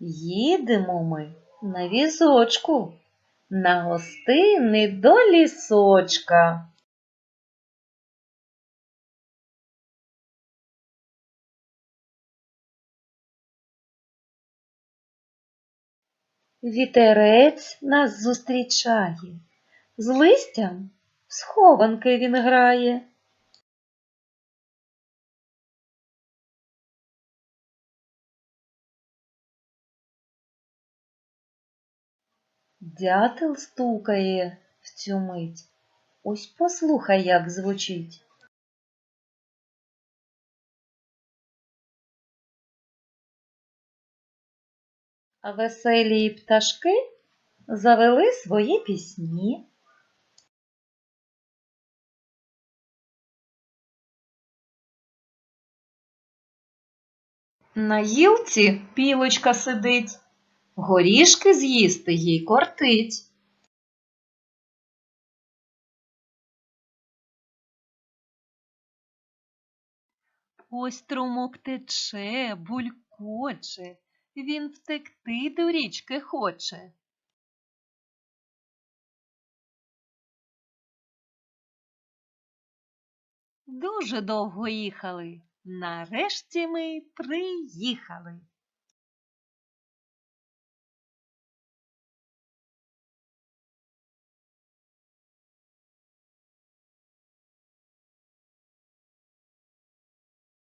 Їдемо ми на візочку, на гостини до лісочка. Вітерець нас зустрічає, з листям в схованки він грає. Дятел стукає в цю мить. Ось послухай, як звучить. А веселі пташки завели свої пісні. На гілці пілочка сидить, горішки з'їсти їй кортить. Ось струмок тече, булькоче, він втекти до річки хоче. Дуже довго їхали, нарешті ми приїхали.